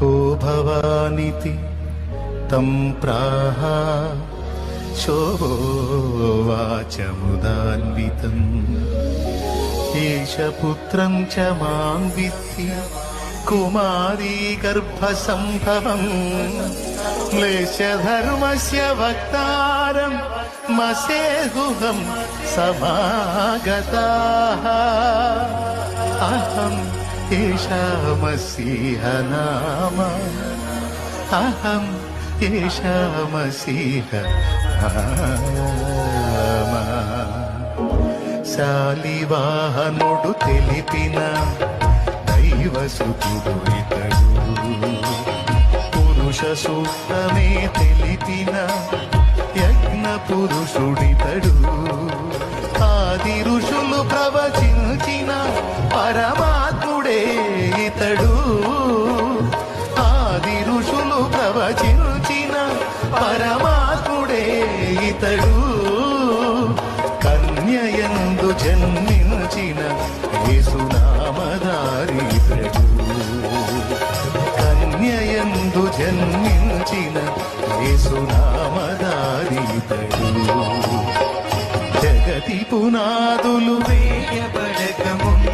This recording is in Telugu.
को भवानिति तं प्राह शोवाचमुदान्वितम् एष पुत्रं च मां विद्धि कुमारी गर्भसम्भवम् क्लेशधर्मस्य वक्तारं मसेहुहं समागताः अहम् एषा मसीह नाम अहम् एषा मसीह नाम శాలివాహనుడు తెలిపిన దైవసుతుడు ఇతడు పురుష సూక్తమే తెలిపిన యజ్ఞ పురుషుడితడు ఆది ఋషులు ప్రవచించిన పరమాత్ముడే ఇతడు ఆది ఋషులు ప్రవచించిన పరమాత్ముడే ఇతడు కన్యయందు జన్మించిన యేసునామధారితడు కన్యయందు జన్మించిన యేసునామధారితడు జగతి పునాదులు వేయబడకముందు